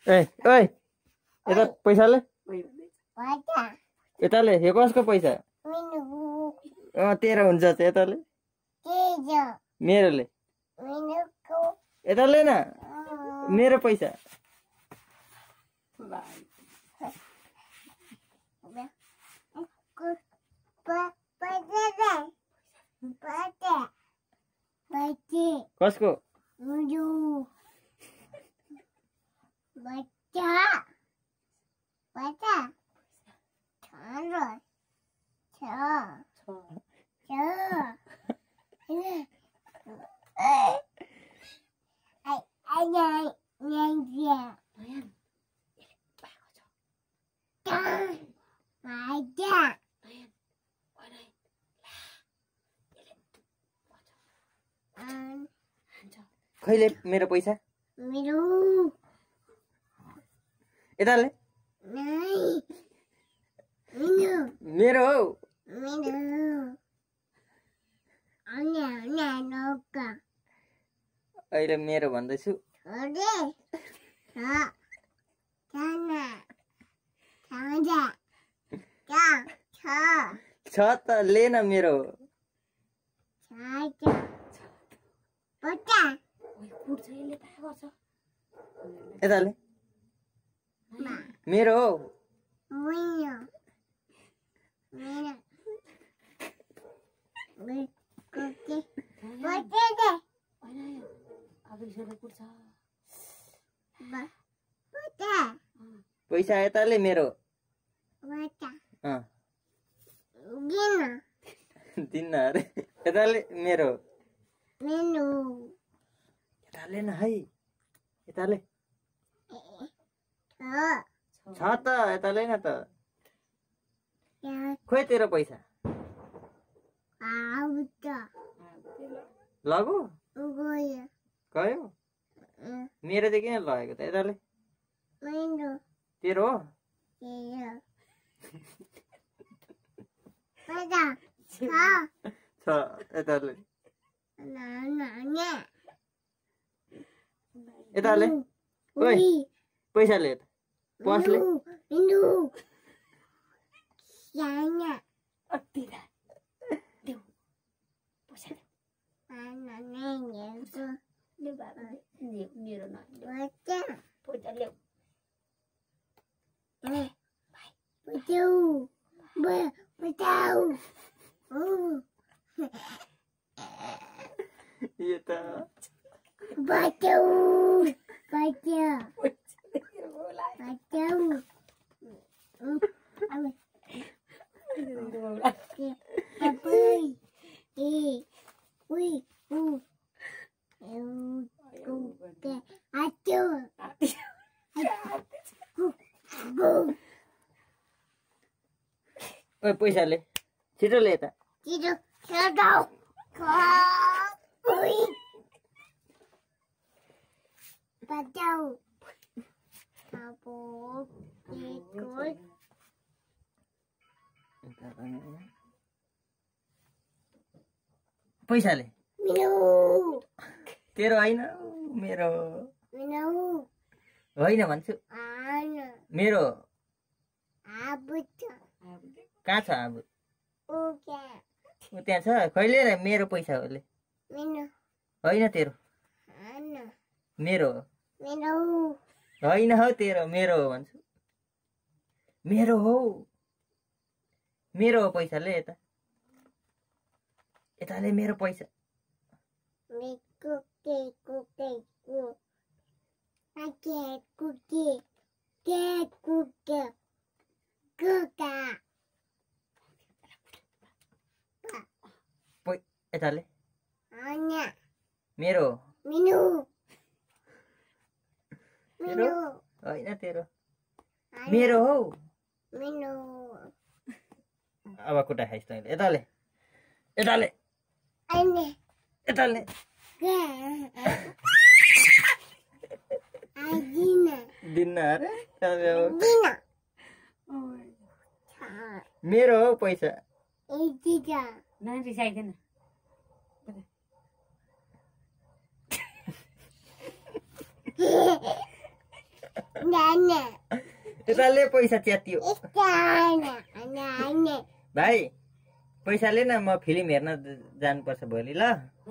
ए ओइ यता पैसा ले यता ले यो कसको पैसा तेरो हुन्छ यता ले मेरो ले यता ले न मेरो पैसा कसको खैले मेरो पैसा यता ले मेरो हो अहिले मेरो भन्दैछु छ त ले न मेरो यता ले मेरो हो पैसा यता ले मेरो दिन्न अरे यता ले मेरो यता ले न है यता ले छ त यता ले न त खोइ तेरो पैसा लगो गयो मेरो चाहिँ किन लगेको त यता ले तेरो हो छ यता ले यता ले ओइ पैसा ले पास ले ये त ओइ पैसा ले छिटो ले त पैसा ले तेरो होइन मेरो होइन भन्छु मेरो कहाँ छ अब त्यहाँ छ कहिले मेरो पैसा हो ले होइन तेरो मेरो होइन हो तेरो मेरो हो भन्छु मेरो हो पैसा ले यता यता ले मेरो पैसा यता ले मेरो होइन तेरो मेरो हो अब कुटा खाइस् तैँले यता ले दिन्न अरे मेरो हो पैसा यताले पैसा च्यातियो भाइ पैसा ले न म फिल्म हेर्न जानुपर्छ भोलि ल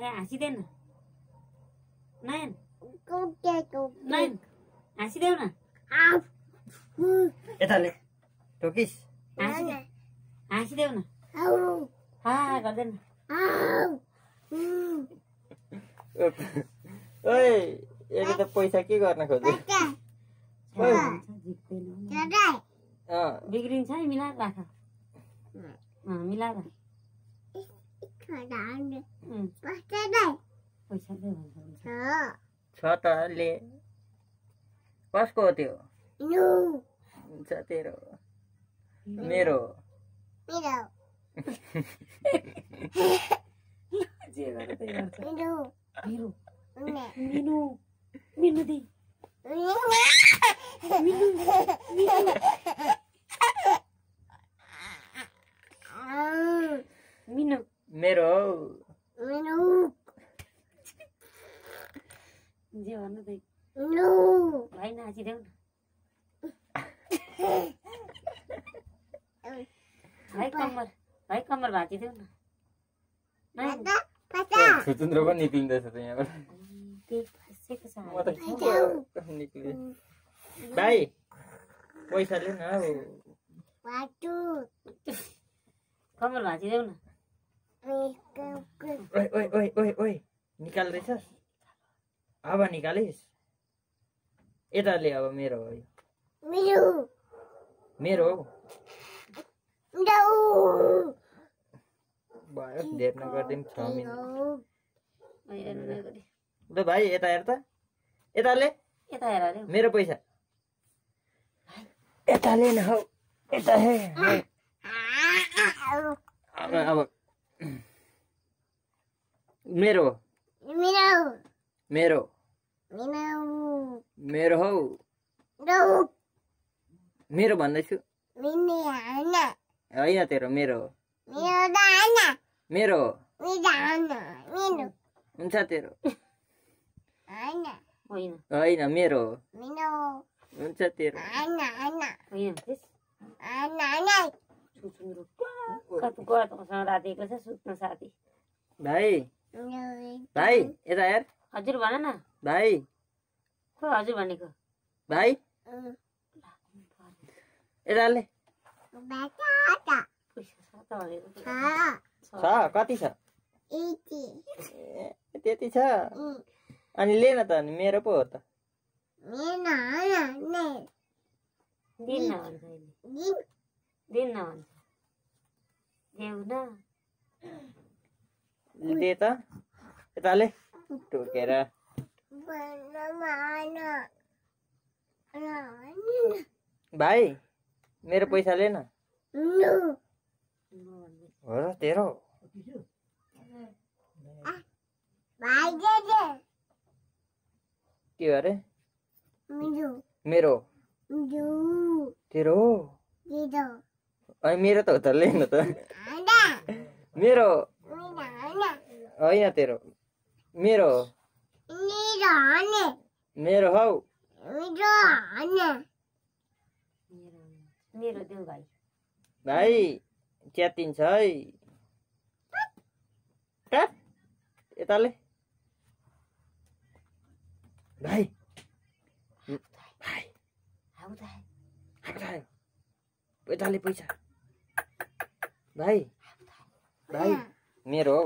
हाँसिदेऊ न नयन नयन हाँसिदेऊ न यताले टोकिस हाँसिदेऊ न हा गर्दैन ओइ यसले त पैसा के गर्न खोज्यो बिग्रिन्छ है मिलाएर राख मिलाएर पैसा दे भन्छ छ त ले कसको हो त्यो हुन्छ तेरो मेरो जे गरे त्यही गर्छ मिनु मिनु मिनु दे मिनु मेरो जे भन्नु त्यही भाइ नाचिदेऊ न भाइ कम्मर भाँचिदेऊ न छुचुन्द्रो पनि निक्लिँदैछ त यहाँबाट भाइ पैसा ले न हौ कम्मर भाँचिदेऊ न ओइ ओइ ओइ ओइ ओइ निकाल्दैछस् अब निकालिस् यताले अब मेरो हो मेरो हो भयो धेर नगरिदिउँ 6 मिनट ल भाइ यता हेर त यताले यता हेर रे मेरो पैसा यताले न हौ यता हे अब मेरो मेरो मेरो हौ मेरो भन्दैछु होइन तेरो मेरो मेरो हुन्छ तेरो होइन मेरो हुन्छ तेरो रातिको छ सुत्न साथी भाइ भाइ यता हेर हजुर भन न भाइ को हजुर भनेको भाइ यताले छ कति छ त्यति छ अनि ले न त अनि मेरो पो हो त दिन भन्छ देऊ न दे त यताले टोकेर भाइ मेरो पैसा ले न हो र तेरो के अरे मेरो तेरो अनि मेरो त हो त ले न त मेरो होइन तेरो मेरो मेरो हौ मेरो देऊ भाइ भाइ च्यातिन्छ है यताले भाइ भाइ यताले पैसा भाइ भाइ मेरो हौ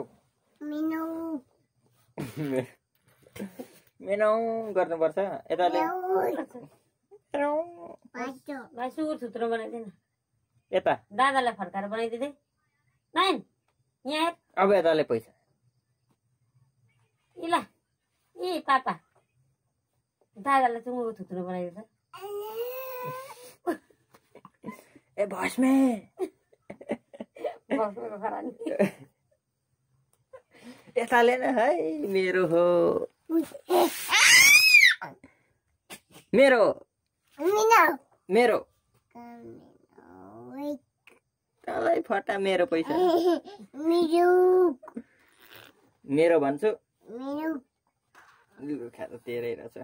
मेनौ गर्नुपर्छ यताले भाइ सुर थुत्रो बनाइदिएन यता दादालाई फर्काएर बनाइदिँदै नाइन यहाँ हेर अब यताले पैसा ल ए पापा दादालाई चुङ्गो थुत्रो बनाइदिन्छ ए भस्मे यताले न है मेरो हो मेरो मेरो तलै फटा मेरो पैसा मेरो भन्छु लु खाएर तेरै रहेछ